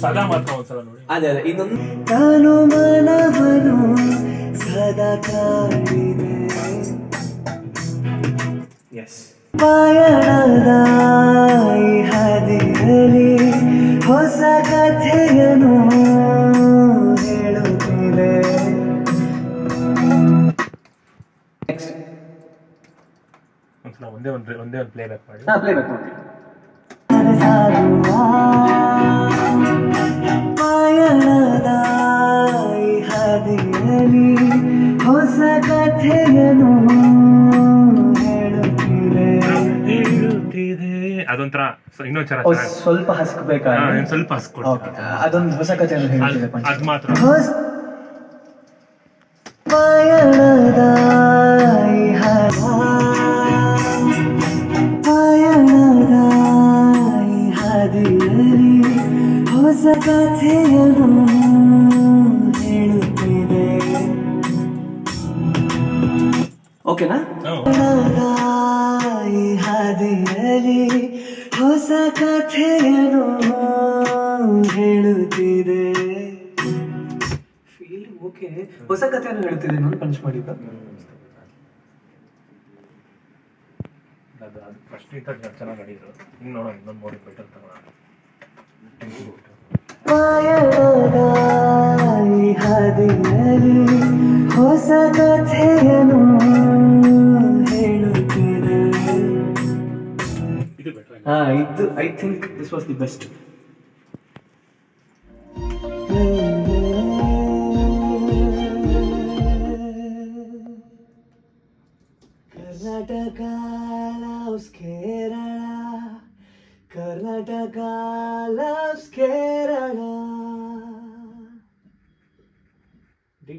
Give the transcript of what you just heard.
ಸದಾ ಮಾತ್ರ ಒಂದ್ಸಲ ನೋಡಿ. ಅದೇ ಇನ್ನೊಂದು ನಾನು ಮನವನು ಸದಾ ಕಾಡಿದೆ. ಎಸ್ ಪಯಣದ ಈ ಹಾದಿಯಲ್ಲಿ ಹೊಸ ಕಥೆಯನ್ನು ಹೇಳುತ್ತಿದೆ. ನೆಕ್ಸ್ಟ್ ಒಂದ್ಸಲ ಒಂದೇ ಒಂದು ಪ್ಲೇ ಬ್ಯಾಕ್ ಮಾಡಿ. ಪ್ಲೇ ಬ್ಯಾಕ್ ಮಾಡಿ. ಪಯಣದ ಈ ಹಾದಿಯಲ್ಲಿ ಹೊಸ ಕಥೆಯನ್ನು ಅದೊಂಥರ ಇನ್ನೊಂದ್ ಸ್ವಲ್ಪ ಹಸ್ಕಬೇಕಾ? ಸ್ವಲ್ಪ ಹಸ್ಕೊಡ್ತೀನಿ. ಅದೊಂದು ಹೊಸ ಕಥೆಯನ್ನು ಹೇಳ್ತಿದೆ ಅದ್ ಮಾತ್ರ. ಪಯಣದ ಪಯಣದ ಹಾದಿಯಲ್ಲಿ ಹೊಸ ಕಥೆಯನ್ನು ಹೇಳುತ್ತಿದೆ. ಓಕೆನಾ? ಹಾದಿಯಲ್ಲಿ ಹೊಸ ಕಥೆಯನ್ನು ಹೇಳುತ್ತಿದೆ. Feel okay. ಹೊಸ ಕಥೆಯನ್ನು ಹೇಳುತ್ತಿದೆ. ನಾನು ಪಂಚ್ ಮಾಡಿದ್ದ ಫಸ್ಟ್ ಚೆನ್ನಾಗಿ ನಡೀದ್ರು. ಹಿಂಗೆ ನೋಡೋಣ, ಇನ್ನೊಂದು ನೋಡಿ ಬೆಟರ್ ತಗೋಣ. ಪಯಣದ ಹಾದಿಯಲ್ಲಿ ಹೊಸ ಕಥೆಯನ್ನು ಹೇಳುತ್ತಿದೆ. ಇದು ಬೆಟರ್. ಇದು I think this was the best. Karnataka loves Kerala, Karnataka loves Kerala. D